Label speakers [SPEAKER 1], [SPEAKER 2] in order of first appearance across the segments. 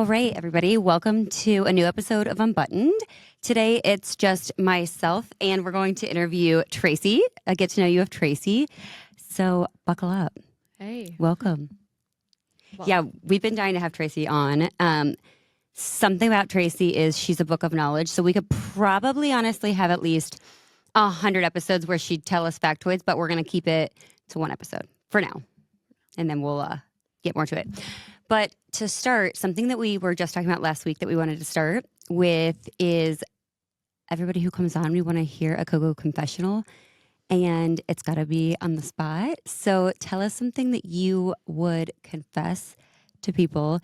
[SPEAKER 1] All right, everybody, welcome to a new episode of Unbuttoned. Today, it's just myself, and we're going to interview Tracie, a get to know you of Tracie. So buckle up.
[SPEAKER 2] Hey.
[SPEAKER 1] Welcome.
[SPEAKER 2] Well,
[SPEAKER 1] Yeah, we've been dying to have Tracie on. Something about Tracie is she's a book of knowledge, so we could probably honestly have at least 100 episodes where she'd tell us factoids, but we're going to keep it to one episode for now, and then we'll get more to it. But to start, something that we were just talking about last week that we wanted to start with is everybody who comes on, we want to hear a Coco confessional, and it's got to be on the spot. So tell us something that you would confess to people.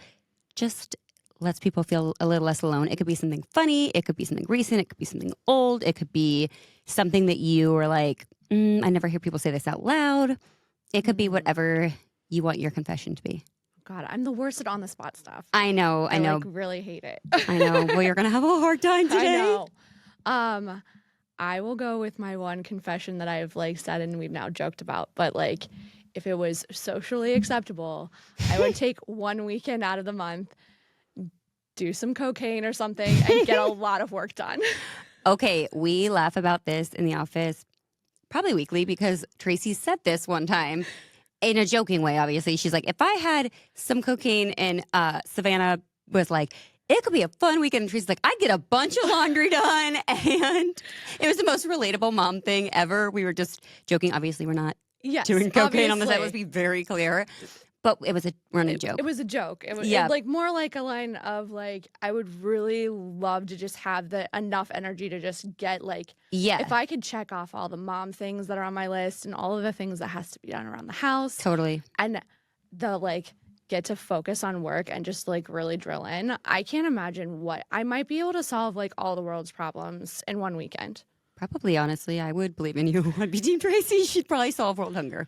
[SPEAKER 1] Just lets people feel a little less alone. It could be something funny. It could be something recent. It could be something old. It could be something that you were like, I never hear people say this out loud. It could be whatever you want your confession to be.
[SPEAKER 2] God, I'm the worst at on the spot stuff.
[SPEAKER 1] I know.
[SPEAKER 2] I like, really hate it.
[SPEAKER 1] I know. Well, you're gonna have a hard time today.
[SPEAKER 2] I know. I will go with my one confession that I've said and we've now joked about. But if it was socially acceptable, I would take one weekend out of the month, do some cocaine or something, and get a lot of work done.
[SPEAKER 1] Okay, we laugh about this in the office probably weekly because Tracie said this one time. In a joking way, obviously. She's like, if I had some cocaine and Savannah was like, it could be a fun weekend. And Tracie's like, I'd get a bunch of laundry done. And it was the most relatable mom thing ever. We were just joking. Obviously, we're not doing cocaine on the set. Let's be very clear. But it was a running joke.
[SPEAKER 2] It was a joke. It was more like a line of I would really love to just have enough energy to just get if I could check off all the mom things that are on my list and all of the things that has to be done around the house.
[SPEAKER 1] Totally.
[SPEAKER 2] And the get to focus on work and just really drill in. I can't imagine what I might be able to solve all the world's problems in one weekend.
[SPEAKER 1] Probably, honestly, I would believe in you. I'd be Team Tracie. She'd probably solve world hunger.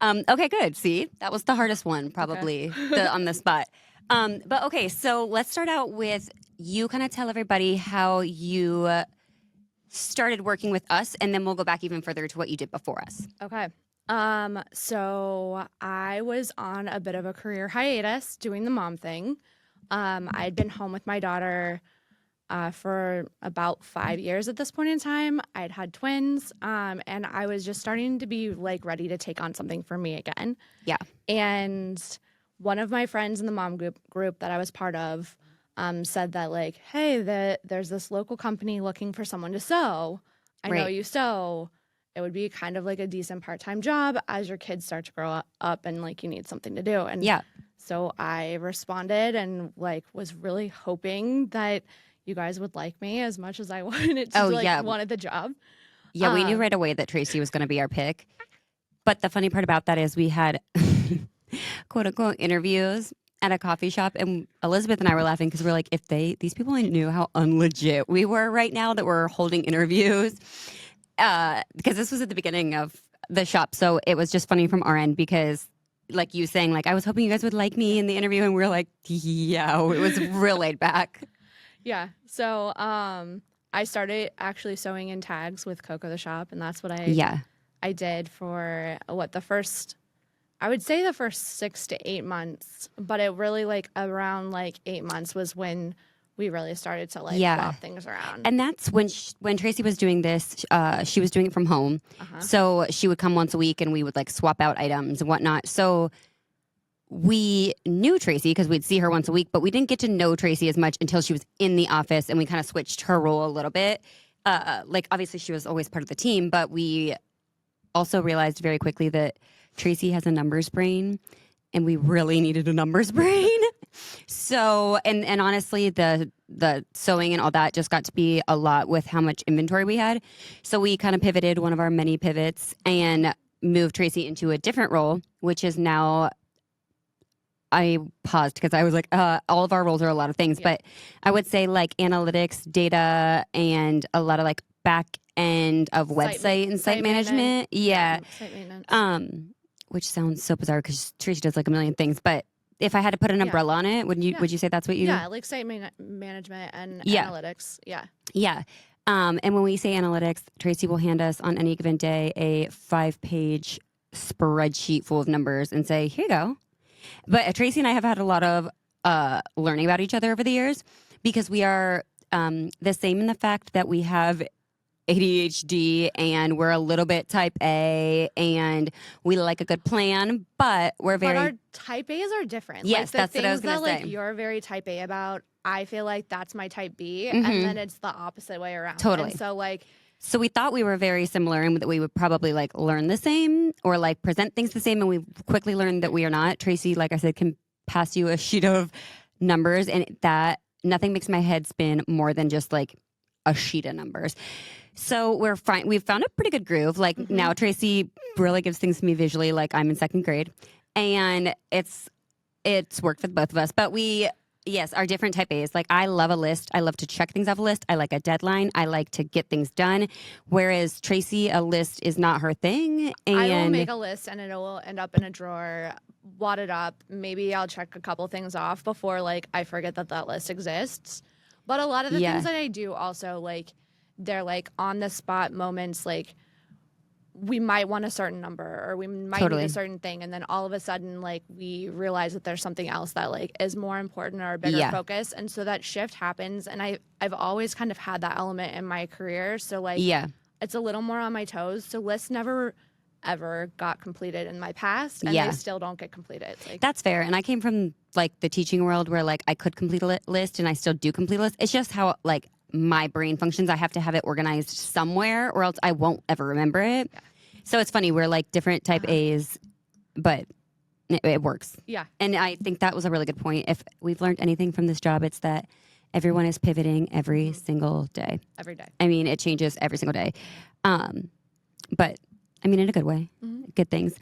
[SPEAKER 1] Okay, good. See, that was the hardest one, probably, on the spot. But okay, so let's start out with you kind of tell everybody how you started working with us, and then we'll go back even further to what you did before us.
[SPEAKER 2] Okay. So I was on a bit of a career hiatus doing the mom thing. I'd been home with my daughter for about 5 years at this point in time. I'd had twins, and I was just starting to be ready to take on something for me again.
[SPEAKER 1] Yeah.
[SPEAKER 2] And one of my friends in the mom group that I was part of said that hey, there's this local company looking for someone to sew. I know you sew. It would be kind of a decent part-time job as your kids start to grow up and you need something to do. And so I responded and was really hoping that you guys would like me as much as I wanted to wanted the job.
[SPEAKER 1] Yeah, we knew right away that Tracie was going to be our pick. But the funny part about that is we had quote unquote interviews at a coffee shop, and Elizabeth and I were laughing because we're like, if these people knew how unlegit we were right now that we're holding interviews, because this was at the beginning of the shop, so it was just funny from our end because you saying I was hoping you guys would like me in the interview, and we were like, yeah, it was real laid back.
[SPEAKER 2] Yeah. So I started actually sewing in tags with Coco the shop, and that's what I did for the first 6 to 8 months. But it really around 8 months was when we really started to swap things around.
[SPEAKER 1] And that's when Tracie was doing this, she was doing it from home. So she would come once a week and we would swap out items and whatnot. So we knew Tracie because we'd see her once a week, but we didn't get to know Tracie as much until she was in the office, and we kind of switched her role a little bit. Obviously she was always part of the team, but we also realized very quickly that Tracie has a numbers brain, and we really needed a numbers brain. So, and honestly, the sewing and all that just got to be a lot with how much inventory we had. So we kind of pivoted, one of our many pivots, and moved Tracie into a different role, which is now, I paused because I was like, all of our roles are a lot of things, but I would say analytics, data, and a lot of back end of website and site management. Yeah.
[SPEAKER 2] Site maintenance.
[SPEAKER 1] Which sounds so bizarre because Tracie does a million things, but if I had to put an umbrella on it, would you say that's what you do?
[SPEAKER 2] Yeah, site management and analytics. Yeah.
[SPEAKER 1] Yeah. And when we say analytics, Tracie will hand us on any given day a 5-page spreadsheet full of numbers and say, here you go. But Tracie and I have had a lot of learning about each other over the years, because we are the same in the fact that we have ADHD and we're a little bit type A and we like a good plan, but we're very.
[SPEAKER 2] But our type A's are different.
[SPEAKER 1] Yes,
[SPEAKER 2] like,
[SPEAKER 1] that's what I was going to say.
[SPEAKER 2] Like you're very type A about, I feel like that's my type B, and then it's the opposite way around.
[SPEAKER 1] Totally.
[SPEAKER 2] And so like.
[SPEAKER 1] So we thought we were very similar and that we would probably like learn the same or like present things the same, and we quickly learned that we are not. Tracie, like I said, can pass you a sheet of numbers, and that nothing makes my head spin more than just like a sheet of numbers. So we're fine. We've found a pretty good groove. Like now Tracie really gives things to me visually, like I'm in second grade, and it's worked for both of us. But we, yes, are different type A's. Like I love a list. I love to check things off a list. I like a deadline. I like to get things done. Whereas Tracie, a list is not her thing. And
[SPEAKER 2] I will make a list and it will end up in a drawer, wad it up. Maybe I'll check a couple things off before like I forget that list exists. But a lot of the things that I do also, like, they're like on the spot moments, like we might want a certain number or we might need a certain thing, and then all of a sudden like we realize that there's something else that like is more important or a bigger focus, and so that shift happens. And I've always kind of had that element in my career, so like it's a little more on my toes. So lists never ever got completed in my past, and they still don't get completed. Like,
[SPEAKER 1] that's fair. And I came from like the teaching world where like I could complete a list, and I still do complete a list. It's just how like my brain functions. I have to have it organized somewhere or else I won't ever remember it. Yeah. So it's funny. We're like different type A's, but it works.
[SPEAKER 2] Yeah.
[SPEAKER 1] And I think that was a really good point. If we've learned anything from this job, it's that everyone is pivoting every single day.
[SPEAKER 2] Every day.
[SPEAKER 1] I mean, it changes every single day. But I mean, in a good way, good things.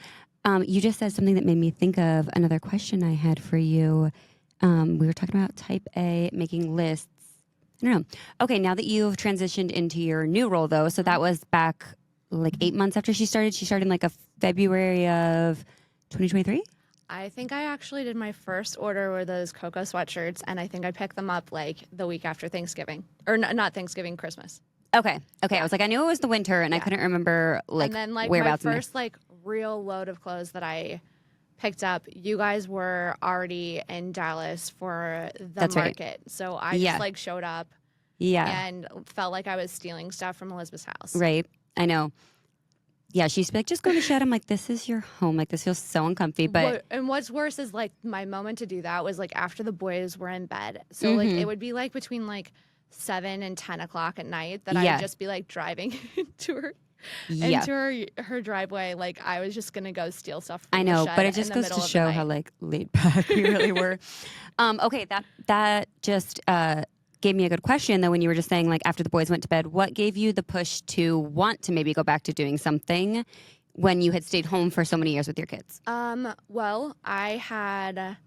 [SPEAKER 1] You just said something that made me think of another question I had for you. We were talking about type A, making lists. I don't know. Okay, now that you've transitioned into your new role, though, so that was back like 8 months after she started. She started in like a February of 2023?
[SPEAKER 2] I think I actually did my first order were those Coco sweatshirts, and I think I picked them up like the week after Thanksgiving. Or not Thanksgiving, Christmas.
[SPEAKER 1] Okay. I was like, I knew it was the winter, and I couldn't remember like
[SPEAKER 2] and then like
[SPEAKER 1] whereabouts.
[SPEAKER 2] My first like real load of clothes that I picked up, you guys were already in Dallas for the market. Right. So I just like showed up and felt like I was stealing stuff from Elizabeth's house.
[SPEAKER 1] Right. I know. Yeah, she's like, just go to shed. I'm like, this is your home. Like, this feels so uncomfy. But
[SPEAKER 2] and what's worse is like my moment to do that was like after the boys were in bed. So like it would be like between like 7 and 10 o'clock at night that I would just be like driving into her driveway. Like I was just gonna go steal stuff from
[SPEAKER 1] I know,
[SPEAKER 2] the shed
[SPEAKER 1] but it just goes to show how like laid back we really were. Okay, that just gave me a good question though, when you were just saying like after the boys went to bed, what gave you the push to want to maybe go back to doing something when you had stayed home for so many years with your kids?
[SPEAKER 2] Well, I had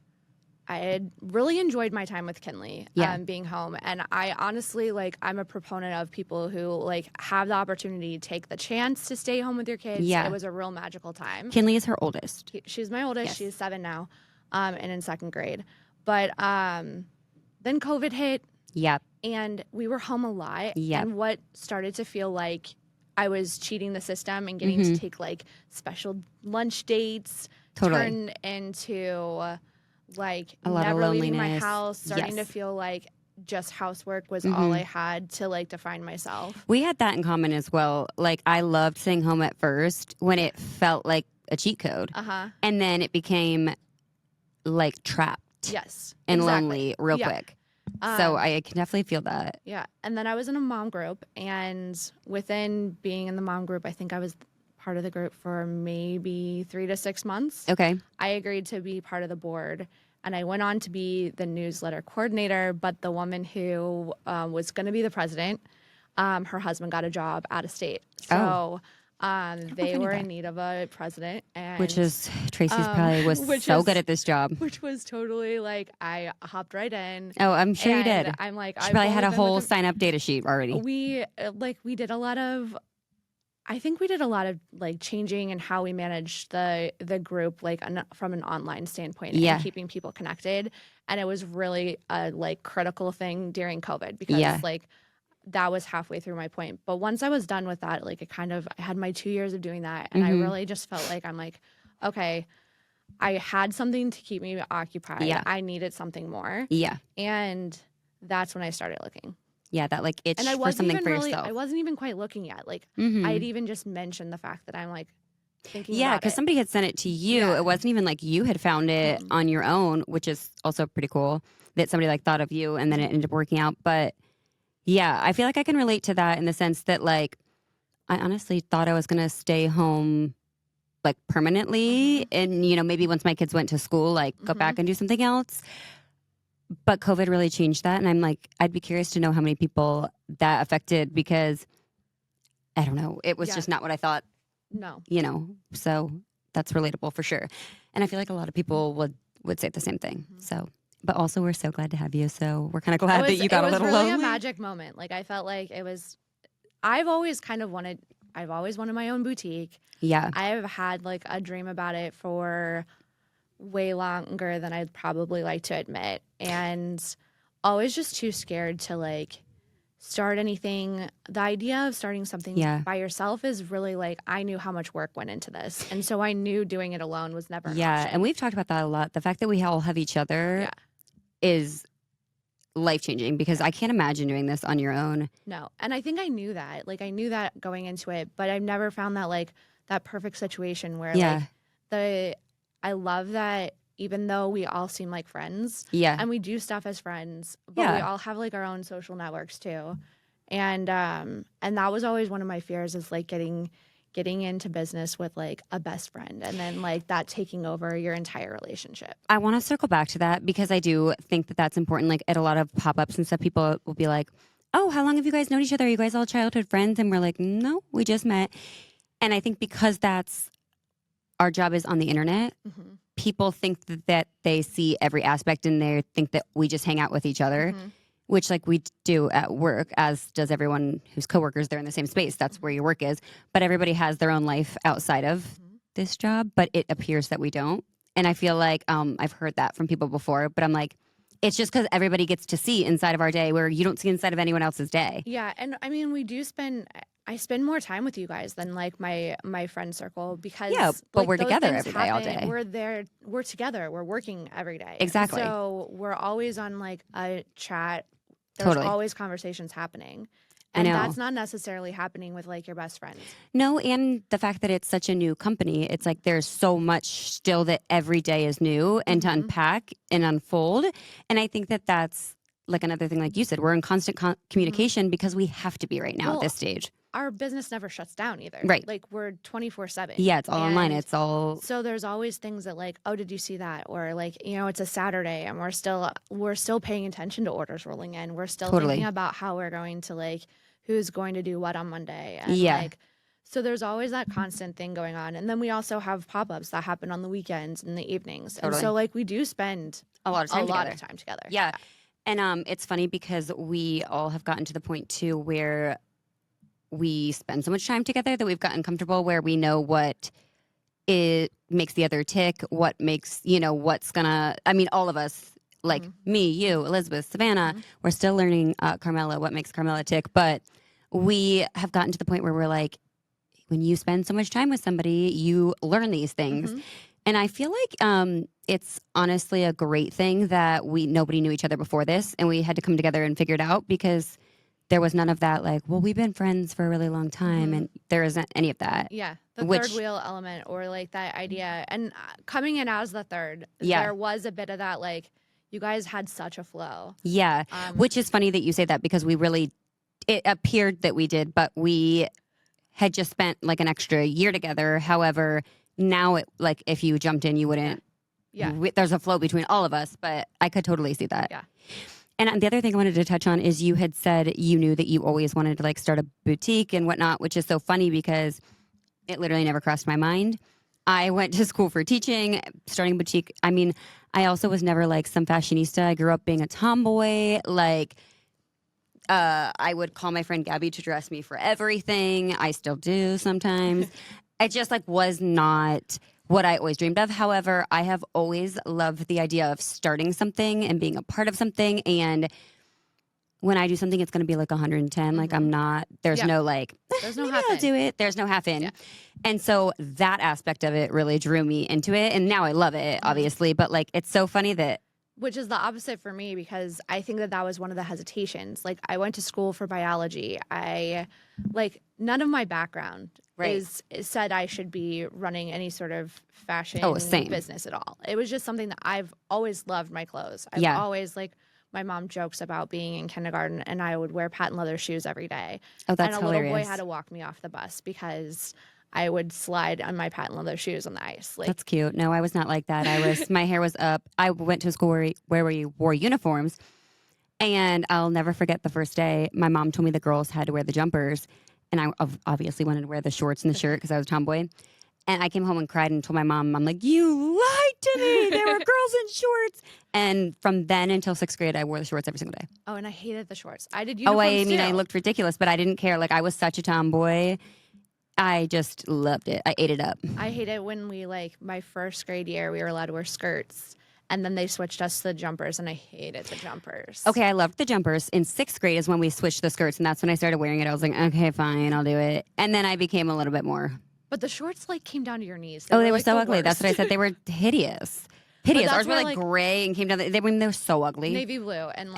[SPEAKER 2] really enjoyed my time with Kinley, being home. And I honestly, like, I'm a proponent of people who, like, have the opportunity to take the chance to stay home with your kids. Yeah. It was a real magical time.
[SPEAKER 1] Kinley is her oldest.
[SPEAKER 2] She's my oldest. Yes. She's 7 now, and in second grade. But then COVID hit.
[SPEAKER 1] Yep.
[SPEAKER 2] And we were home a lot.
[SPEAKER 1] Yep.
[SPEAKER 2] And what started to feel like I was cheating the system and getting to take, like, special lunch dates turn into... like never leaving my house, starting to feel like just housework was all I had to like define myself.
[SPEAKER 1] We had that in common as well. Like I loved staying home at first when it felt like a cheat code. And then it became like trapped.
[SPEAKER 2] Yes.
[SPEAKER 1] And lonely real quick. So I can definitely feel that.
[SPEAKER 2] Yeah. And then I was in a mom group, and within being in the mom group, I think I was part of the group for maybe 3 to 6 months.
[SPEAKER 1] Okay.
[SPEAKER 2] I agreed to be part of the board, and I went on to be the newsletter coordinator, but the woman who was going to be the president, her husband got a job out of state. So they were in need of a president. And,
[SPEAKER 1] which is, Tracie's probably was so good at this job.
[SPEAKER 2] Which was totally like, I hopped right in.
[SPEAKER 1] Oh, I'm sure you did.
[SPEAKER 2] I'm like,
[SPEAKER 1] she probably had a whole sign-up data sheet already.
[SPEAKER 2] We did a lot of... I think we did a lot of like changing in how we managed the group, like from an online standpoint, and keeping people connected. And it was really a like critical thing during COVID because like that was halfway through my point. But once I was done with that, like I had my 2 years of doing that, and I really just felt like I'm like, okay, I had something to keep me occupied.
[SPEAKER 1] Yeah.
[SPEAKER 2] I needed something more.
[SPEAKER 1] Yeah.
[SPEAKER 2] And that's when I started looking.
[SPEAKER 1] Yeah, that like itch
[SPEAKER 2] And I
[SPEAKER 1] for
[SPEAKER 2] wasn't
[SPEAKER 1] something
[SPEAKER 2] even
[SPEAKER 1] for
[SPEAKER 2] really,
[SPEAKER 1] yourself.
[SPEAKER 2] I wasn't even quite looking yet. Like, I had even just mentioned the fact that I'm like thinking
[SPEAKER 1] Yeah,
[SPEAKER 2] about
[SPEAKER 1] because
[SPEAKER 2] it.
[SPEAKER 1] somebody had sent it to you.
[SPEAKER 2] Yeah.
[SPEAKER 1] It wasn't even like you had found it on your own, which is also pretty cool that somebody like thought of you and then it ended up working out. But yeah, I feel like I can relate to that in the sense that like I honestly thought I was going to stay home like permanently and maybe once my kids went to school like go back and do something else. But COVID really changed that and I'm like I'd be curious to know how many people that affected because I don't know, it was just not what I thought.
[SPEAKER 2] No.
[SPEAKER 1] So that's relatable for sure. And I feel like a lot of people would say the same thing. So, but also we're so glad to have you. So we're kind of glad that you got a little
[SPEAKER 2] lonely. It was really
[SPEAKER 1] lonely.
[SPEAKER 2] a magic moment. Like I felt like it was, I've always wanted my own boutique.
[SPEAKER 1] Yeah.
[SPEAKER 2] I've had like a dream about it for way longer than I'd probably like to admit. And always just too scared to like start anything. The idea of starting something by yourself is really like, I knew how much work went into this. And so I knew doing it alone was never an option.
[SPEAKER 1] And we've talked about that a lot. The fact that we all have each other is life-changing because I can't imagine doing this on your own.
[SPEAKER 2] No. And I think I knew that. Like I knew that going into it, but I've never found that like that perfect situation where like I love that even though we all seem like friends and we do stuff as friends, but we all have like our own social networks too. And that was always one of my fears is like getting into business with like a best friend and then like that taking over your entire relationship.
[SPEAKER 1] I want to circle back to that because I do think that that's important. Like at a lot of pop-ups and stuff, people will be like, oh, how long have you guys known each other? Are you guys all childhood friends? And we're like, no, we just met. And I think because that's our job is on the internet, people think that they see every aspect and they think that we just hang out with each other, which like we do at work, as does everyone who's coworkers. They're in the same space. That's where your work is. But everybody has their own life outside of this job, but it appears that we don't. And I feel like I've heard that from people before, but I'm like, it's just because everybody gets to see inside of our day where you don't see inside of anyone else's day.
[SPEAKER 2] Yeah. And I mean, I spend more time with you guys than like my friend circle because
[SPEAKER 1] but
[SPEAKER 2] like,
[SPEAKER 1] we're
[SPEAKER 2] those
[SPEAKER 1] together
[SPEAKER 2] things
[SPEAKER 1] every day, all day.
[SPEAKER 2] We're together, we're working every day.
[SPEAKER 1] Exactly.
[SPEAKER 2] And so we're always on like a chat. There's always conversations happening. And that's not necessarily happening with like your best friends.
[SPEAKER 1] No, and the fact that it's such a new company, it's like there's so much still that every day is new and to unpack and unfold. And I think that that's like another thing, like you said, we're in constant communication because we have to be right now at this stage.
[SPEAKER 2] Our business never shuts down either.
[SPEAKER 1] Right.
[SPEAKER 2] Like we're 24/7.
[SPEAKER 1] Yeah, it's all online. It's all.
[SPEAKER 2] So there's always things that like, oh, did you see that? Or like, it's a Saturday and we're still paying attention to orders rolling in. We're still thinking about how we're going to like, who's going to do what on Monday. And like, so there's always that constant thing going on. And then we also have pop-ups that happen on the weekends and the evenings. And so like we do spend
[SPEAKER 1] a lot of time
[SPEAKER 2] together.
[SPEAKER 1] Yeah. And it's funny because we all have gotten to the point too where we spend so much time together that we've gotten comfortable where we know what it makes the other tick, what makes, what's gonna, I mean, all of us, like me, you, Elizabeth, Savannah, we're still learning Carmela, what makes Carmela tick. But we have gotten to the point where we're like, when you spend so much time with somebody, you learn these things. And I feel like it's honestly a great thing that nobody knew each other before this and we had to come together and figure it out because there was none of that like, well, we've been friends for a really long time and there isn't any of that.
[SPEAKER 2] Yeah. The third wheel element or like that idea. And coming in as the third, there was a bit of that like, you guys had such a flow.
[SPEAKER 1] Yeah. Which is funny that you say that because it appeared that we did, but we had just spent like an extra year together. However, now like if you jumped in, you wouldn't. Yeah. There's a flow between all of us, but I could totally see that.
[SPEAKER 2] Yeah.
[SPEAKER 1] And the other thing I wanted to touch on is you had said you knew that you always wanted to like start a boutique and whatnot, which is so funny because it literally never crossed my mind. I went to school for teaching, starting a boutique. I mean, I also was never like some fashionista. I grew up being a tomboy. Like, I would call my friend Gabby to dress me for everything. I still do sometimes. It just like was not what I always dreamed of. However, I have always loved the idea of starting something and being a part of something. And when I do something, it's going to be like 110. Like I'm not, there's no like,
[SPEAKER 2] there's no
[SPEAKER 1] maybe
[SPEAKER 2] half
[SPEAKER 1] I'll
[SPEAKER 2] in.
[SPEAKER 1] do it. There's no half in.
[SPEAKER 2] Yeah.
[SPEAKER 1] And so that aspect of it really drew me into it. And now I love it, obviously. But like, it's so funny that.
[SPEAKER 2] Which is the opposite for me because I think that was one of the hesitations. Like I went to school for biology. None of my background is said I should be running any sort of fashion business at all. It was just something that I've always loved my clothes. I've always my mom jokes about being in kindergarten and I would wear patent leather shoes every day.
[SPEAKER 1] Oh, that's
[SPEAKER 2] and a
[SPEAKER 1] hilarious.
[SPEAKER 2] little boy had to walk me off the bus because I would slide on my patent leather shoes on the ice.
[SPEAKER 1] That's cute. No, I was not like that. My hair was up. I went to a school where we wore uniforms. And I'll never forget the first day. My mom told me the girls had to wear the jumpers. And I obviously wanted to wear the shorts and the shirt because I was a tomboy. And I came home and cried and told my mom, I'm like, you lied to me. There were girls in shorts. And from then until 6th grade, I wore the shorts every single day.
[SPEAKER 2] Oh, and I hated the shorts. I did uniforms too.
[SPEAKER 1] I looked ridiculous, but I didn't care. Like, I was such a tomboy. I just loved it. I ate it up.
[SPEAKER 2] I hate it when my first grade year, we were allowed to wear skirts. And then they switched us to the jumpers, and I hated the jumpers.
[SPEAKER 1] Okay, I loved the jumpers. In 6th grade is when we switched the skirts, and that's when I started wearing it. I was like, okay, fine, I'll do it. And then I became a little bit more.
[SPEAKER 2] But the shorts came down to your knees.
[SPEAKER 1] They were so ugly. That's what I said. They were hideous. Ours were gray and came down. They were so ugly.
[SPEAKER 2] Navy blue and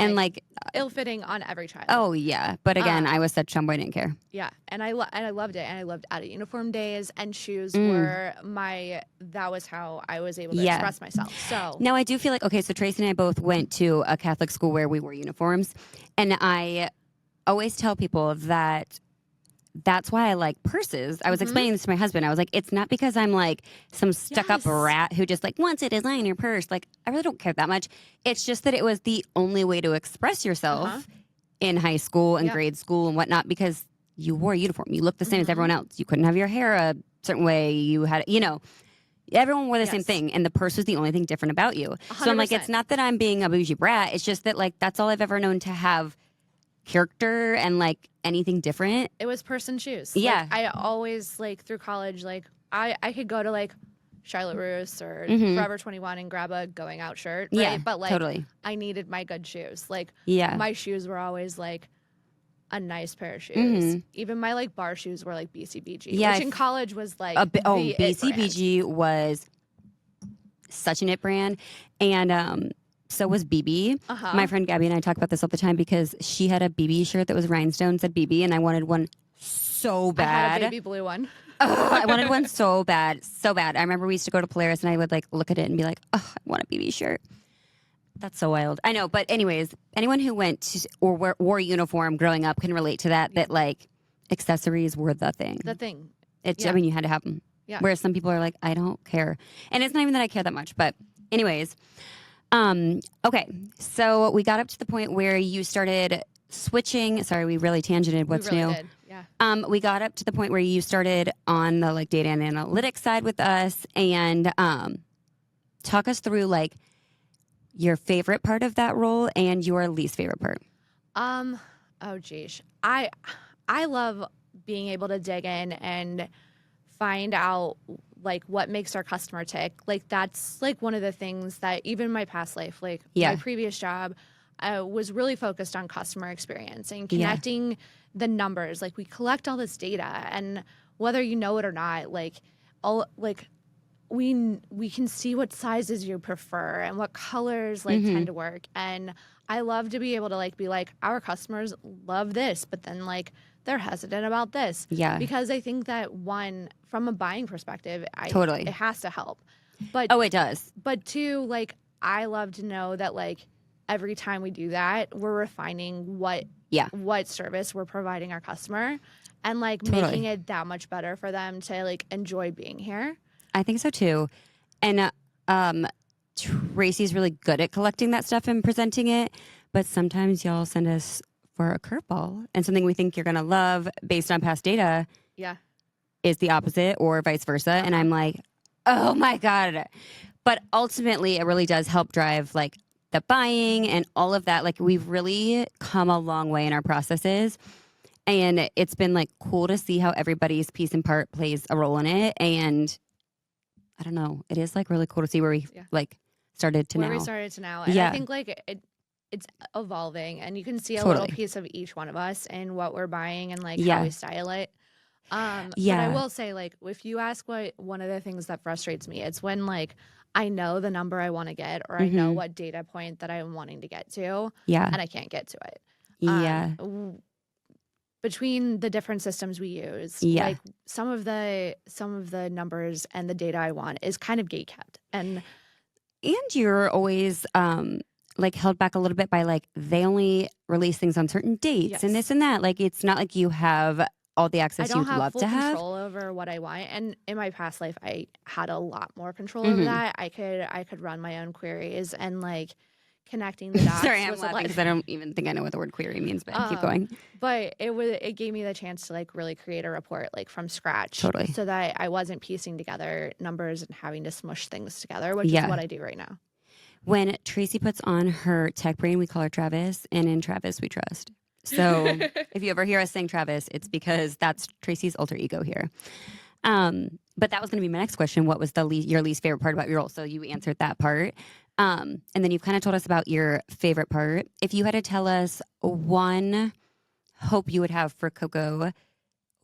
[SPEAKER 2] ill-fitting on every child.
[SPEAKER 1] Oh yeah, but again, I was such a tomboy. I didn't care.
[SPEAKER 2] Yeah, and I loved it, and I loved out of uniform days, and shoes were that was how I was able to express myself. So
[SPEAKER 1] now I do feel like so Tracy and I both went to a Catholic school where we wore uniforms, and I always tell people that. That's why I like purses. I was explaining this to my husband. I was like, it's not because I'm like some stuck-up rat who just wants to design your purse. Like, I really don't care that much. It's just that it was the only way to express yourself in high school and grade school and whatnot because you wore a uniform. You looked the same as everyone else. You couldn't have your hair a certain way. You had, everyone wore the same thing. And the purse was the only thing different about you. 100%. So I'm like, it's not that I'm being a bougie brat. It's just that that's all I've ever known to have character and anything different.
[SPEAKER 2] It was purse and shoes.
[SPEAKER 1] Yeah.
[SPEAKER 2] I always through college, I could go to Charlotte Russe or Forever 21 and grab a going out shirt. Right?
[SPEAKER 1] Yeah,
[SPEAKER 2] but
[SPEAKER 1] totally.
[SPEAKER 2] I needed my good shoes.
[SPEAKER 1] My
[SPEAKER 2] shoes were always a nice pair of shoes. Even my bar shoes were BCBG. Which in college was
[SPEAKER 1] BCBG was such an it brand. And so was BB. My friend Gabby and I talk about this all the time because she had a BB shirt that was rhinestone, said BB, and I wanted one so bad.
[SPEAKER 2] I had a baby blue one.
[SPEAKER 1] I wanted one so bad, so bad. I remember we used to go to Polaris and I would look at it and be like, oh, I want a BB shirt. That's so wild. I know, but anyways, anyone who went to, or wore a uniform growing up can relate to that, that accessories were the thing.
[SPEAKER 2] The thing.
[SPEAKER 1] I mean, you had to have them.
[SPEAKER 2] Yeah.
[SPEAKER 1] Whereas some people are like, I don't care. And it's not even that I care that much, but anyways. Okay, so we got up to the point where you started switching. Sorry, we really tangented. What's
[SPEAKER 2] we really
[SPEAKER 1] new?
[SPEAKER 2] Did. Yeah.
[SPEAKER 1] We got up to the point where you started on the data and analytics side with us, and talk us through your favorite part of that role and your least favorite part.
[SPEAKER 2] Oh geez, I love being able to dig in and find out what makes our customer tick. That's one of the things that even my past life, my previous job, was really focused on customer experience and connecting the numbers. We collect all this data, and whether you know it or not, we can see what sizes you prefer and what colors tend to work. And I love to be able to be our customers love this, but then they're hesitant about this.
[SPEAKER 1] Yeah.
[SPEAKER 2] Because I think that from a buying perspective,
[SPEAKER 1] totally
[SPEAKER 2] it has to help. But
[SPEAKER 1] it does.
[SPEAKER 2] But two, I love to know that every time we do that, we're refining what service we're providing our customer and making it that much better for them to enjoy being here.
[SPEAKER 1] I think so too. And Tracy's really good at collecting that stuff and presenting it, but sometimes y'all send us for a curveball and something we think you're going to love based on past data is the opposite or vice versa. And I'm like, oh my God. But ultimately it really does help drive the buying and all of that. We've really come a long way in our processes, and it's been cool to see how everybody's piece and part plays a role in it. And I don't know, it is really cool to see where we started to
[SPEAKER 2] where
[SPEAKER 1] now.
[SPEAKER 2] we started to now. And I think it's evolving, and you can see a little
[SPEAKER 1] Totally.
[SPEAKER 2] piece of each one of us and what we're buying and like how
[SPEAKER 1] Yeah.
[SPEAKER 2] we style it. But I
[SPEAKER 1] Yeah.
[SPEAKER 2] will say, like, if you ask what one of the things that frustrates me, it's when like I know the number I want to get, or I know
[SPEAKER 1] Mm-hmm.
[SPEAKER 2] what data point that I'm wanting to get to,
[SPEAKER 1] Yeah.
[SPEAKER 2] and I can't get to it.
[SPEAKER 1] Yeah.
[SPEAKER 2] Between the different systems we use,
[SPEAKER 1] Yeah.
[SPEAKER 2] like some of the numbers and the data I want is kind of gate kept. And
[SPEAKER 1] And you're always like held back a little bit by like they only release things on certain dates and this
[SPEAKER 2] yes,
[SPEAKER 1] and that. Like it's not like you have all the
[SPEAKER 2] I
[SPEAKER 1] access
[SPEAKER 2] don't
[SPEAKER 1] you'd
[SPEAKER 2] have
[SPEAKER 1] love
[SPEAKER 2] full
[SPEAKER 1] to have.
[SPEAKER 2] control over what I want. And in my past life, I had a lot more control over
[SPEAKER 1] Mm-hmm.
[SPEAKER 2] that. I could run my own queries, and like connecting the
[SPEAKER 1] Sorry,
[SPEAKER 2] dots
[SPEAKER 1] I'm
[SPEAKER 2] was a
[SPEAKER 1] laughing
[SPEAKER 2] lot.
[SPEAKER 1] because I don't even think I know what the word query means, but keep going.
[SPEAKER 2] But it gave me the chance to like really create a report like from scratch,
[SPEAKER 1] Totally.
[SPEAKER 2] so that I wasn't piecing together numbers and having to smush things together, which is
[SPEAKER 1] Yeah.
[SPEAKER 2] what I do right now.
[SPEAKER 1] When Tracie puts on her tech brain, we call her Travis, and in Travis we trust. So if you ever hear us saying Travis, it's because that's Tracie's alter ego here. But that was going to be my next question. What was your least favorite part about your role? So you answered that part. And then you've kind of told us about your favorite part. If you had to tell us one hope you would have for Coco,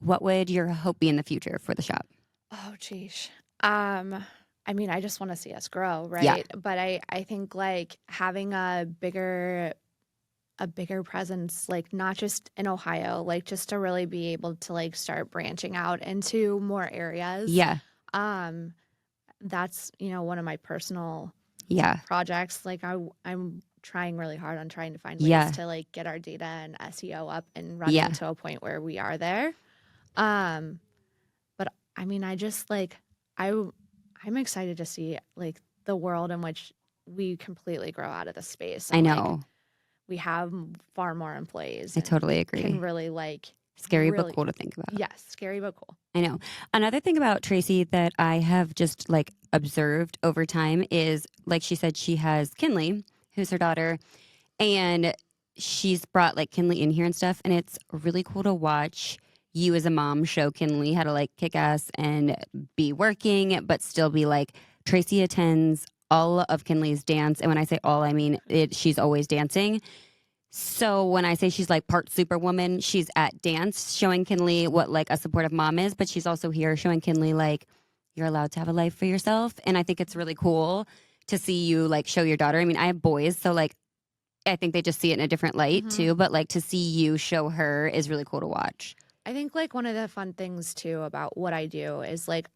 [SPEAKER 1] what would your hope be in the future for the shop?
[SPEAKER 2] Oh, geez. I mean, I just want to see us grow,
[SPEAKER 1] Yeah.
[SPEAKER 2] right? But I think like having a bigger presence, like not just in Ohio, like just to really be able to like start branching out into more areas.
[SPEAKER 1] Yeah.
[SPEAKER 2] Um, that's, one of my personal
[SPEAKER 1] Yeah.
[SPEAKER 2] projects. Like I'm trying really hard on trying to find ways
[SPEAKER 1] Yeah.
[SPEAKER 2] to like get our data and SEO up and running
[SPEAKER 1] Yeah.
[SPEAKER 2] to a point where we are there. Um, but I mean, I just like I I'm excited to see like the world in which we completely grow out of the space,
[SPEAKER 1] I
[SPEAKER 2] and like
[SPEAKER 1] know.
[SPEAKER 2] we have far more employees
[SPEAKER 1] I
[SPEAKER 2] and
[SPEAKER 1] totally
[SPEAKER 2] can
[SPEAKER 1] agree.
[SPEAKER 2] really like
[SPEAKER 1] Scary but
[SPEAKER 2] really
[SPEAKER 1] cool to think about.
[SPEAKER 2] yes, scary but cool.
[SPEAKER 1] I know. Another thing about Tracie that I have just like observed over time is, like she said, she has Kinley, who's her daughter, and she's brought like Kinley in here and stuff. And it's really cool to watch you as a mom show Kinley how to like kick ass and be working, but still be like, Tracie attends all of Kinley's dance. And when I say all, I mean she's always dancing. So when I say she's like part superwoman, she's at dance showing Kinley what like a supportive mom is, but she's also here showing Kinley like you're allowed to have a life for yourself. And I think it's really cool to see you like show your daughter. I mean, I have boys, so like I think they just see it in a different light
[SPEAKER 2] Mhm.
[SPEAKER 1] too, but like to see you show her is really cool to watch.
[SPEAKER 2] I think like one of the fun things too about what I do is like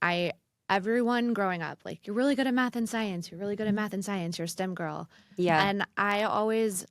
[SPEAKER 2] everyone growing up, like you're really good at math and science, you're really good at math and science, you're a STEM girl.
[SPEAKER 1] Yeah.
[SPEAKER 2] And I always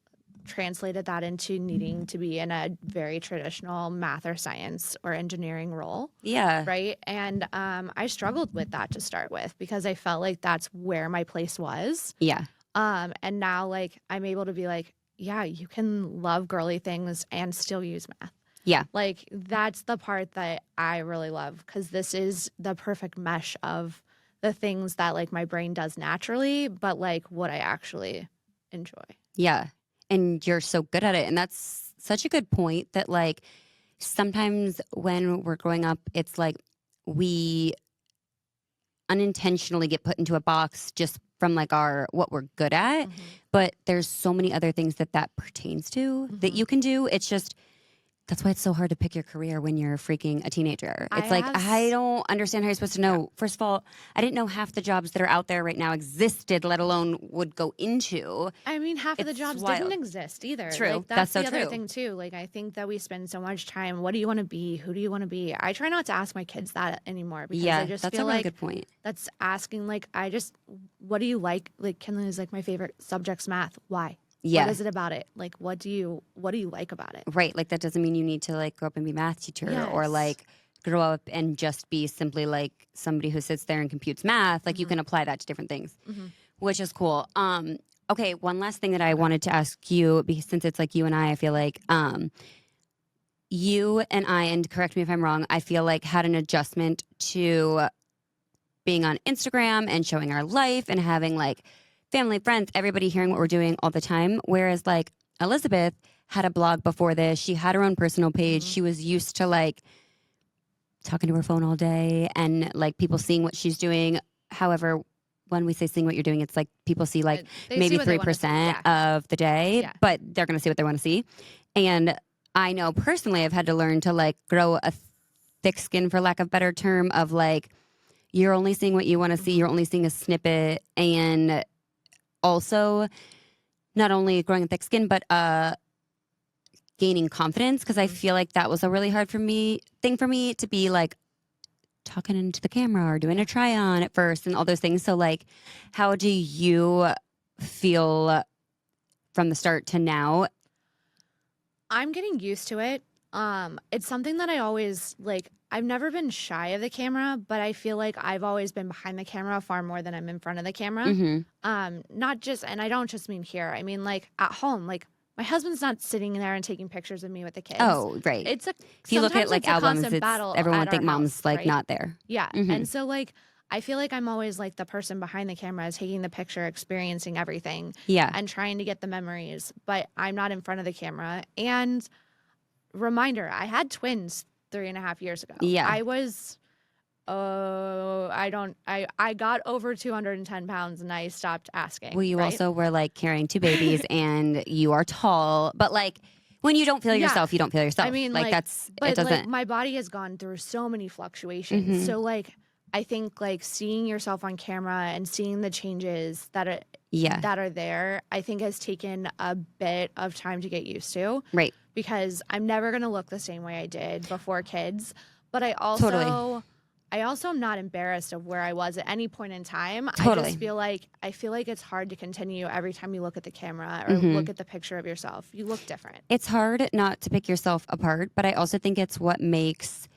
[SPEAKER 2] translated that into needing to be in a very traditional math or science or engineering role.
[SPEAKER 1] Yeah.
[SPEAKER 2] Right. And I struggled with that to start with because I felt like that's where my place was.
[SPEAKER 1] Yeah.
[SPEAKER 2] And now like I'm able to be like, yeah, you can love girly things and still use math.
[SPEAKER 1] Yeah.
[SPEAKER 2] Like that's the part that I really love, because this is the perfect mesh of the things that like my brain does naturally, but like what I actually enjoy.
[SPEAKER 1] Yeah. And you're so good at it. And that's such a good point that like sometimes when we're growing up, it's like we unintentionally get put into a box just from like our what we're good at, but there's so many other things that pertains to that you can do. It's just that's why it's so hard to pick your career when you're freaking a teenager. It's like, I don't understand how you're supposed to know. Yeah. First of all, I didn't know half the jobs that are out there right now existed, let alone would go into.
[SPEAKER 2] I mean, half of the jobs didn't exist either.
[SPEAKER 1] True.
[SPEAKER 2] Like, that's the other thing, too. Like, I think that we spend so much time, what do you want to be? Who do you want to be? I try not to ask my kids that anymore because I just
[SPEAKER 1] that's
[SPEAKER 2] feel
[SPEAKER 1] a really
[SPEAKER 2] like
[SPEAKER 1] good point.
[SPEAKER 2] That's asking, like, what do you like? Like, Kinley is like my favorite subject's math. Why?
[SPEAKER 1] Yeah.
[SPEAKER 2] What is it about it? Like, what do you like about it?
[SPEAKER 1] Right. Like, that doesn't mean you need to, like, grow up and be a math teacher or, like, grow up and just be simply, like, somebody who sits there and computes math. Like, you can apply that to different things, which is cool. Okay, one last thing that I wanted to ask you, because since it's, like, you and I feel like you and I, and correct me if I'm wrong, I feel like had an adjustment to being on Instagram and showing our life and having, like, family, friends, everybody hearing what we're doing all the time. Whereas like Elizabeth had a blog before this. She had her own personal page. She was used to like talking to her phone all day and like people seeing what she's doing. However, when we say seeing what you're doing, it's like people see like
[SPEAKER 2] They see
[SPEAKER 1] maybe
[SPEAKER 2] what they wanna see,
[SPEAKER 1] 3%
[SPEAKER 2] yeah.
[SPEAKER 1] of the day,
[SPEAKER 2] Yeah.
[SPEAKER 1] but they're going to see what they want to see. And I know personally I've had to learn to like grow a thick skin, for lack of a better term, of like, you're only seeing what you want to see. You're only seeing a snippet. And also not only growing a thick skin, but gaining confidence. Cause I feel like that was a really hard thing for me to be like talking into the camera or doing a try on at first and all those things. So like, how do you feel from the start to now?
[SPEAKER 2] I'm getting used to it. It's something that I always like. I've never been shy of the camera, but I feel like I've always been behind the camera far more than I'm in front of the camera. Not just, and I don't just mean here. I mean like at home. Like my husband's not sitting there and taking pictures of me with the kids.
[SPEAKER 1] Oh, right.
[SPEAKER 2] It's a
[SPEAKER 1] If you look at
[SPEAKER 2] sometimes
[SPEAKER 1] like
[SPEAKER 2] it's a
[SPEAKER 1] albums,
[SPEAKER 2] constant
[SPEAKER 1] it's
[SPEAKER 2] battle
[SPEAKER 1] everyone
[SPEAKER 2] at
[SPEAKER 1] would think
[SPEAKER 2] our
[SPEAKER 1] mom's
[SPEAKER 2] house,
[SPEAKER 1] like
[SPEAKER 2] right?
[SPEAKER 1] not there.
[SPEAKER 2] Yeah, and so like I feel like I'm always like the person behind the camera, taking the picture, experiencing everything,
[SPEAKER 1] Yeah.
[SPEAKER 2] and trying to get the memories. But I'm not in front of the camera. And reminder, I had twins 3.5 years ago.
[SPEAKER 1] Yeah.
[SPEAKER 2] I was, I got over 210 pounds and I stopped asking.
[SPEAKER 1] Well, you
[SPEAKER 2] right?
[SPEAKER 1] also were like carrying 2 babies and you are tall, but like when you don't feel
[SPEAKER 2] Yeah.
[SPEAKER 1] yourself, you don't feel yourself.
[SPEAKER 2] I mean,
[SPEAKER 1] like that's, it
[SPEAKER 2] but like
[SPEAKER 1] doesn't,
[SPEAKER 2] my body has gone through so many fluctuations. So like, I think like seeing yourself on camera and seeing the changes that are there, I think has taken a bit of time to get used to.
[SPEAKER 1] right.
[SPEAKER 2] Because I'm never going to look the same way I did before kids. But I also am not embarrassed of where I was at any point in time.
[SPEAKER 1] Totally.
[SPEAKER 2] I just feel like it's hard to continue every time you look at the camera or look at the picture of yourself. You look different.
[SPEAKER 1] It's hard not to pick yourself apart, but I also think it's what makes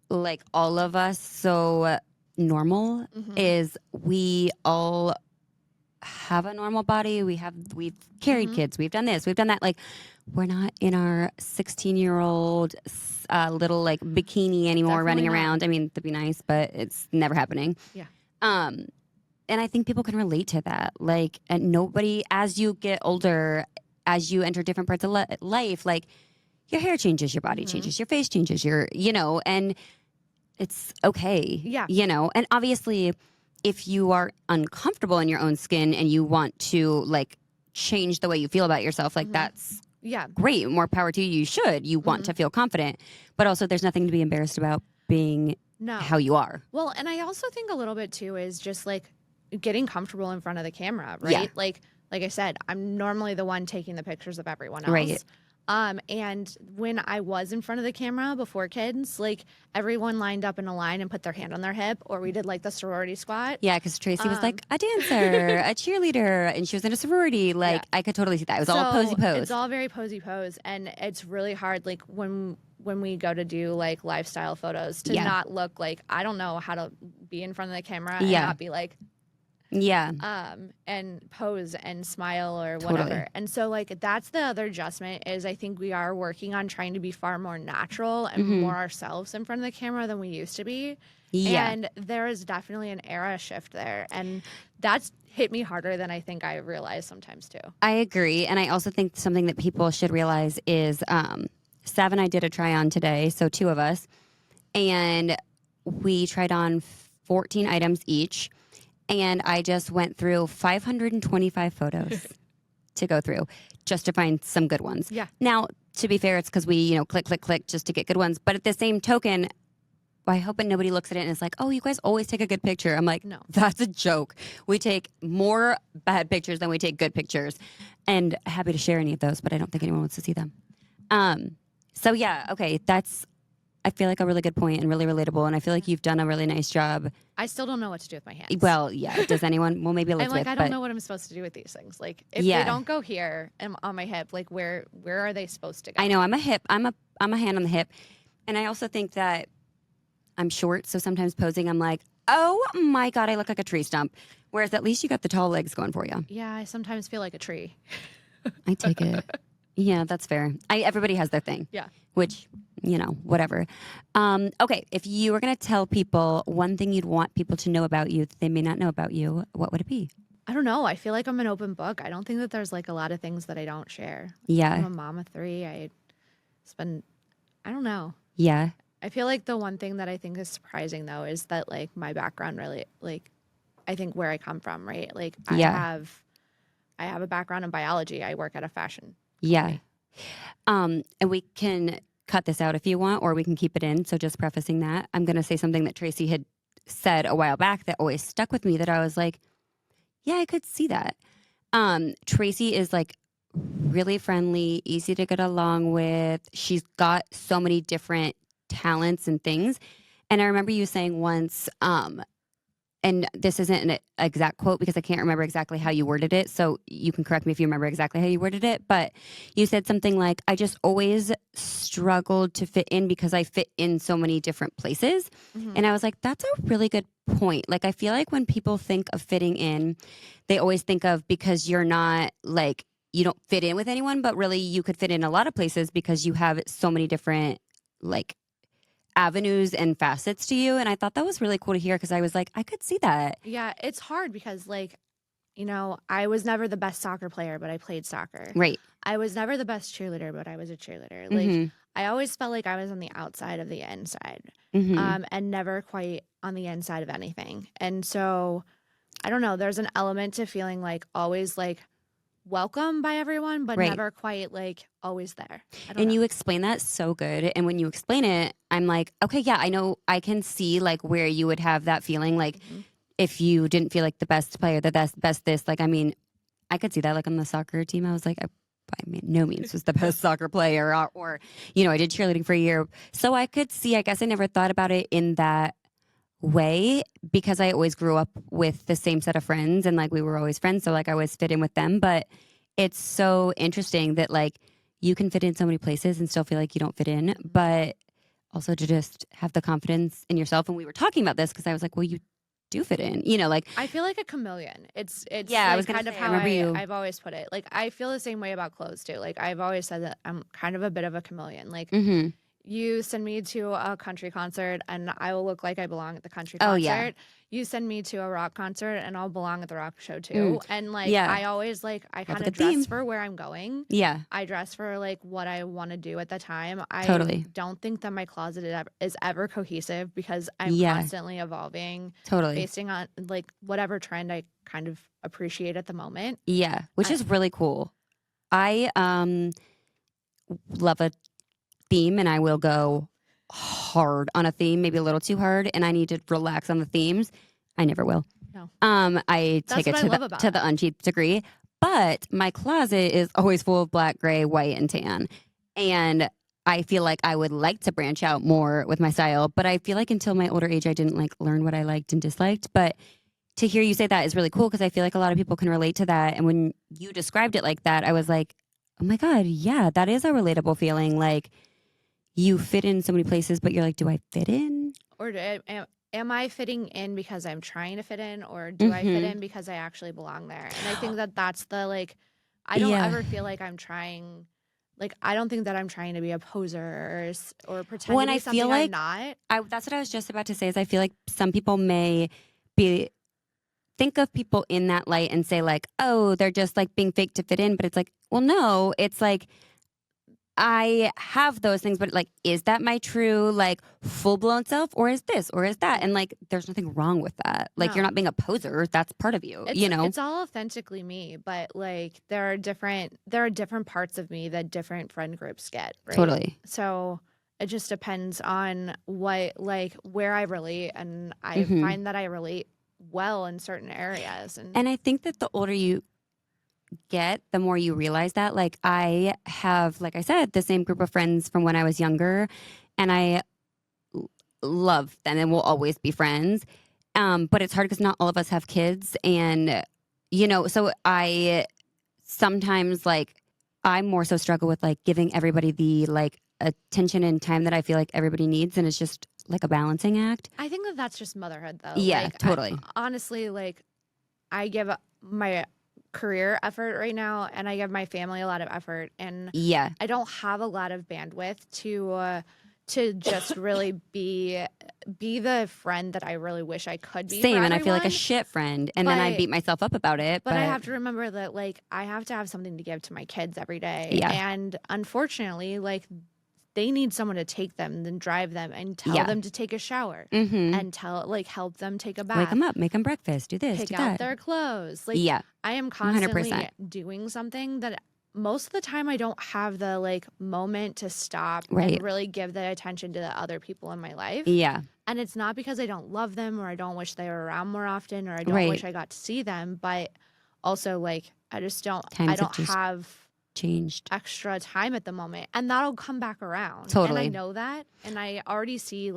[SPEAKER 1] like all of us so normal is we all have a normal body. We've carried kids. We've done this. We've done that. Like we're not in our 16-year-old little like bikini anymore,
[SPEAKER 2] Definitely
[SPEAKER 1] running
[SPEAKER 2] not.
[SPEAKER 1] around. I mean, that'd be nice, but it's never happening.
[SPEAKER 2] Yeah.
[SPEAKER 1] And I think people can relate to that. Like, and nobody, as you get older, as you enter different parts of life, like your hair changes, your body changes, your face changes, and it's okay.
[SPEAKER 2] Yeah.
[SPEAKER 1] And obviously if you are uncomfortable in your own skin and you want to like change the way you feel about yourself, like that's great. More power to you. You should. You want to feel confident, but also there's nothing to be embarrassed about being how you are.
[SPEAKER 2] Well, and I also think a little bit too is just like getting comfortable in front of the camera, right?
[SPEAKER 1] Yeah.
[SPEAKER 2] Like I said, I'm normally the one taking the pictures of everyone else.
[SPEAKER 1] Right.
[SPEAKER 2] And when I was in front of the camera before kids, like everyone lined up in a line and put their hand on their hip, or we did like the sorority squat.
[SPEAKER 1] Yeah, because Tracy was like a dancer, a cheerleader, and she was in a sorority. Like I could totally see that. It was all posy pose.
[SPEAKER 2] It's all very posy pose, and it's really hard. Like when we go to do like lifestyle photos to not look like I don't know how to be in front of the camera and not be like.
[SPEAKER 1] Yeah.
[SPEAKER 2] And pose and smile or whatever.
[SPEAKER 1] Totally.
[SPEAKER 2] And so like that's the other adjustment is I think we are working on trying to be far more natural and more ourselves in front of the camera than we used to be. Yeah. And there is definitely an era shift there. And that's hit me harder than I think I realize sometimes too.
[SPEAKER 1] I agree. And I also think something that people should realize is Sav and I did a try on today, so 2 of us, and we tried on 14 items each. And I just went through 525 photos to go through just to find some good ones.
[SPEAKER 2] Yeah.
[SPEAKER 1] Now, to be fair, it's because we, click just to get good ones. But at the same token, I hope that nobody looks at it and is like, oh, you guys always take a good picture. I'm like,
[SPEAKER 2] no,
[SPEAKER 1] that's a joke. We take more bad pictures than we take good pictures. And happy to share any of those, but I don't think anyone wants to see them. So yeah, okay, that's, I feel like a really good point and really relatable. And I feel like you've done a really nice job.
[SPEAKER 2] I still don't know what to do with my hands.
[SPEAKER 1] Well, yeah. Does anyone? Well, maybe Elizabeth.
[SPEAKER 2] I'm like, I don't know what I'm supposed to do with these things. Like, if they don't go here and on my hip, like, where are they supposed to go?
[SPEAKER 1] I know. I'm a hand on the hip, and I also think that I'm short, so sometimes posing, I'm like, oh my god, I look like a tree stump. Whereas at least you got the tall legs going for you.
[SPEAKER 2] Yeah, I sometimes feel like a tree.
[SPEAKER 1] I take it. Yeah, that's fair. Everybody has their thing.
[SPEAKER 2] Yeah.
[SPEAKER 1] Which, whatever. Okay, if you were going to tell people one thing you'd want people to know about you that they may not know about you, what would it be?
[SPEAKER 2] I don't know. I feel like I'm an open book. I don't think that there's like a lot of things that I don't share.
[SPEAKER 1] Yeah.
[SPEAKER 2] I'm a mom of 3. I don't know.
[SPEAKER 1] Yeah.
[SPEAKER 2] I feel like the one thing that I think is surprising though is that like my background really like I think where I come from, right? Like
[SPEAKER 1] Yeah.
[SPEAKER 2] I have a background in biology. I work at a fashion
[SPEAKER 1] Yeah.
[SPEAKER 2] company.
[SPEAKER 1] And we can cut this out if you want, or we can keep it in. So just prefacing that, I'm going to say something that Tracy had said a while back that always stuck with me that I was like, yeah, I could see that. Tracy is like really friendly, easy to get along with. She's got so many different talents and things. And I remember you saying once, and this isn't an exact quote because I can't remember exactly how you worded it. So you can correct me if you remember exactly how you worded it. But you said something like, I just always struggled to fit in because I fit in so many different places.
[SPEAKER 2] Mm-hmm.
[SPEAKER 1] And I was like, that's a really good point. Like, I feel like when people think of fitting in, they always think of because you're not like, you don't fit in with anyone, but really you could fit in a lot of places because you have so many different like avenues and facets to you. And I thought that was really cool to hear because I was like, I could see that.
[SPEAKER 2] Yeah, it's hard because like, you know, I was never the best soccer player, but I played soccer.
[SPEAKER 1] Right.
[SPEAKER 2] I was never the best cheerleader, but I was a cheerleader. Like
[SPEAKER 1] Mm-hmm.
[SPEAKER 2] I always felt like I was on the outside of the inside,
[SPEAKER 1] Mm-hmm.
[SPEAKER 2] and never quite on the inside of anything. And so I don't know. There's an element to feeling like always like welcome by everyone, but
[SPEAKER 1] Right.
[SPEAKER 2] never quite like always there. I don't
[SPEAKER 1] And
[SPEAKER 2] know.
[SPEAKER 1] you explain that so good. And when you explain it, I'm like, okay, yeah, I know I can see like where you would have that feeling. Like
[SPEAKER 2] Mm-hmm.
[SPEAKER 1] if you didn't feel like the best player, the best this, like, I mean, I could see that like on the soccer team. I was like, I by no means was the best soccer player or, you know, I did cheerleading for a year. So I could see, I guess I never thought about it in that way because I always grew up with the same set of friends and like we were always friends. So like I always fit in with them. But it's so interesting that like you can fit in so many places and still feel like you don't fit in, but also to just have the confidence in yourself. And we were talking about this because I was like, well, you do fit in, you know, like
[SPEAKER 2] I feel like a chameleon. It's
[SPEAKER 1] yeah, I
[SPEAKER 2] like
[SPEAKER 1] was gonna
[SPEAKER 2] kind of
[SPEAKER 1] say, I
[SPEAKER 2] how
[SPEAKER 1] remember you.
[SPEAKER 2] I've always put it. Like I feel the same way about clothes too. Like I've always said that I'm kind of a bit of a chameleon. Like
[SPEAKER 1] Mm-hmm.
[SPEAKER 2] you send me to a country concert and I will look like I belong at the country
[SPEAKER 1] Oh yeah.
[SPEAKER 2] concert. You send me to a rock concert and I'll belong at the rock show
[SPEAKER 1] Mm.
[SPEAKER 2] too. And like
[SPEAKER 1] Yeah.
[SPEAKER 2] I always like I
[SPEAKER 1] Have
[SPEAKER 2] kind
[SPEAKER 1] like
[SPEAKER 2] of
[SPEAKER 1] a theme.
[SPEAKER 2] dress for where I'm going.
[SPEAKER 1] Yeah.
[SPEAKER 2] I dress for like what I want to do at the time. I
[SPEAKER 1] Totally.
[SPEAKER 2] don't think that my closet is ever cohesive because I'm
[SPEAKER 1] Yeah.
[SPEAKER 2] constantly evolving
[SPEAKER 1] Totally.
[SPEAKER 2] based on like whatever trend I kind of appreciate at the moment.
[SPEAKER 1] Yeah. Which is really cool. I love a theme and I will go hard on a theme, maybe a little too hard, and I need to relax on the themes. I never will.
[SPEAKER 2] No.
[SPEAKER 1] I
[SPEAKER 2] That's
[SPEAKER 1] take it
[SPEAKER 2] what I
[SPEAKER 1] to
[SPEAKER 2] love
[SPEAKER 1] the
[SPEAKER 2] about
[SPEAKER 1] to the
[SPEAKER 2] it.
[SPEAKER 1] unnth degree. But my closet is always full of black, gray, white, and tan. And I feel like I would like to branch out more with my style, but I feel like until my older age I didn't like learn what I liked and disliked. But to hear you say that is really cool because I feel like a lot of people can relate to that. And when you described it like that, I was like, oh my God, yeah, that is a relatable feeling. Like you fit in so many places, but you're like, do I fit in?
[SPEAKER 2] Or am I fitting in because I'm trying to fit in, or do I fit
[SPEAKER 1] Mm-hmm.
[SPEAKER 2] in because I actually belong there? And I think that that's the like, I don't
[SPEAKER 1] Yeah.
[SPEAKER 2] ever feel like I'm trying. Like I don't think that I'm trying to be a poser or pretend
[SPEAKER 1] When
[SPEAKER 2] to be
[SPEAKER 1] I feel
[SPEAKER 2] something I'm
[SPEAKER 1] like
[SPEAKER 2] not.
[SPEAKER 1] that's what I was just about to say is I feel like some people may be think of people in that light and say like, oh, they're just like being fake to fit in. But it's like, well, no, it's like I have those things, but like, is that my true like full blown self, or is this, or is that? And like, there's nothing wrong with that. Like, you're
[SPEAKER 2] No,
[SPEAKER 1] not being a poser. That's part of you, you know?
[SPEAKER 2] it's all authentically me, but like there are different parts of me that different friend groups get, right?
[SPEAKER 1] Totally.
[SPEAKER 2] So it just depends on what like where I relate, and I
[SPEAKER 1] Hmm.
[SPEAKER 2] find that I relate well in certain areas,
[SPEAKER 1] And I think that the older you get, the more you realize that. Like, I have, like I said, the same group of friends from when I was younger, and I love them and we'll always be friends. But it's hard because not all of us have kids. And, you know, so I sometimes like, I more so struggle with like giving everybody the like attention and time that I feel like everybody needs. And it's just like a balancing act.
[SPEAKER 2] I think that that's just motherhood though.
[SPEAKER 1] Yeah,
[SPEAKER 2] Like
[SPEAKER 1] totally.
[SPEAKER 2] honestly, like I give my career effort right now, and I give my family a lot of effort, and
[SPEAKER 1] Yeah.
[SPEAKER 2] I don't have a lot of bandwidth to just really be the friend that I really wish I could be for
[SPEAKER 1] Same. And I feel like a
[SPEAKER 2] everyone.
[SPEAKER 1] shit friend. And then I
[SPEAKER 2] But
[SPEAKER 1] beat myself up about it.
[SPEAKER 2] but I have to remember that like I have to have something to give to my kids every day.
[SPEAKER 1] Yeah.
[SPEAKER 2] And unfortunately, like they need someone to take them, then drive them and tell them to take a shower and help them take a bath.
[SPEAKER 1] Wake them up, make them breakfast, do this,
[SPEAKER 2] pick
[SPEAKER 1] do
[SPEAKER 2] out
[SPEAKER 1] that.
[SPEAKER 2] their clothes. I am
[SPEAKER 1] 100%.
[SPEAKER 2] constantly doing something that most of the time I don't have the moment to stop and really give the attention to the other people in my life.
[SPEAKER 1] Yeah.
[SPEAKER 2] And it's not because I don't love them or I don't wish they were around more often or I don't wish I got to see them, but also I just don't have
[SPEAKER 1] changed
[SPEAKER 2] extra time at the moment, and that'll come back around.
[SPEAKER 1] Totally.
[SPEAKER 2] And I know that, and I already see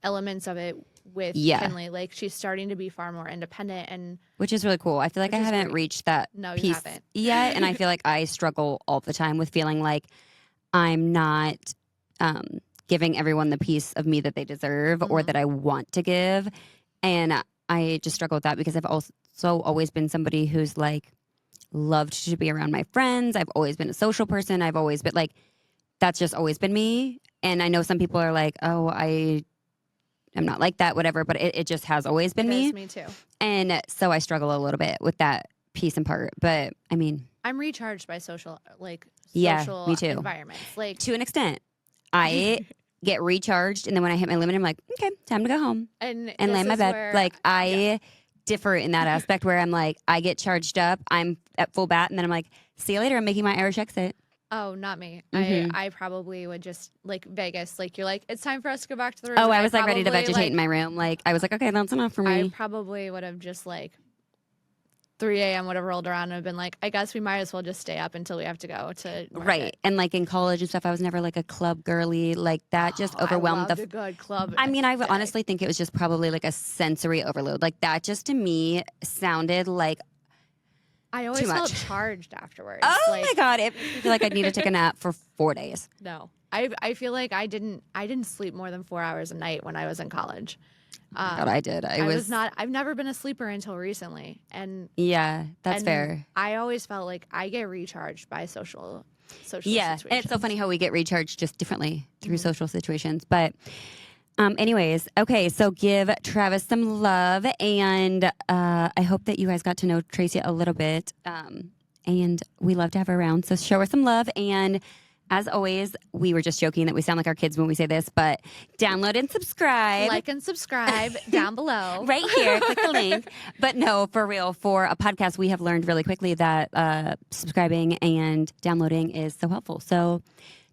[SPEAKER 2] elements of it with Kinley. She's starting to be far more independent, and
[SPEAKER 1] which is really cool. I feel like I haven't reached that piece
[SPEAKER 2] you haven't
[SPEAKER 1] yet, and I feel like I struggle all the time with feeling like I'm not giving everyone the piece of me that they deserve or that I want to give, and I just struggle with that because I've also always been somebody who's loved to be around my friends. I've always been a social person. I've always been that's just always been me. And I know some people are like, oh, I'm not like that, whatever, but it just has always been me.
[SPEAKER 2] Me too.
[SPEAKER 1] And so I struggle a little bit with that piece and part. But I mean,
[SPEAKER 2] I'm recharged by social
[SPEAKER 1] me too.
[SPEAKER 2] environments.
[SPEAKER 1] To an extent, I get recharged, and then when I hit my limit, I'm like, okay, time to go home and lay in my bed. I differ in that aspect where I'm I get charged up, I'm at full bat, and then I'm like, see you later, I'm making my Irish exit.
[SPEAKER 2] Oh, not me. I probably would just Vegas. You're it's time for us to go back to the room.
[SPEAKER 1] Oh, I was ready to vegetate in my room. I was okay, that's enough for me.
[SPEAKER 2] I probably would have just 3 a.m. would have rolled around and have been I guess we might as well just stay up until we have to go to market.
[SPEAKER 1] Right. And in college and stuff, I was never a club girly. That just overwhelmed
[SPEAKER 2] I loved a good club.
[SPEAKER 1] I mean, I honestly think it was just probably a sensory overload. That just to me sounded
[SPEAKER 2] I always felt charged afterwards.
[SPEAKER 1] Oh my God. It made me feel like I need to take a nap for 4 days.
[SPEAKER 2] No. I feel like I didn't sleep more than 4 hours a night when I was in college.
[SPEAKER 1] God, I did.
[SPEAKER 2] I've never been a sleeper until recently. And
[SPEAKER 1] yeah, that's fair.
[SPEAKER 2] I always felt I get recharged by social
[SPEAKER 1] situations. And it's so funny how we get recharged just differently through social situations. But anyways, okay, so give Travis some love, and I hope that you guys got to know Tracie a little bit. And we love to have her around, so show her some love. And as always, we were just joking that we sound like our kids when we say this, but download and subscribe.
[SPEAKER 2] Like and subscribe down below.
[SPEAKER 1] Right here. Click the link. But no, for real, for a podcast, we have learned really quickly that subscribing and downloading is so helpful. So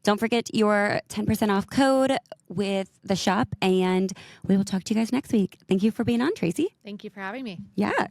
[SPEAKER 1] don't forget your 10% off code with the shop, and we will talk to you guys next week. Thank you for being on, Tracie.
[SPEAKER 2] Thank you for having me.
[SPEAKER 1] Yeah.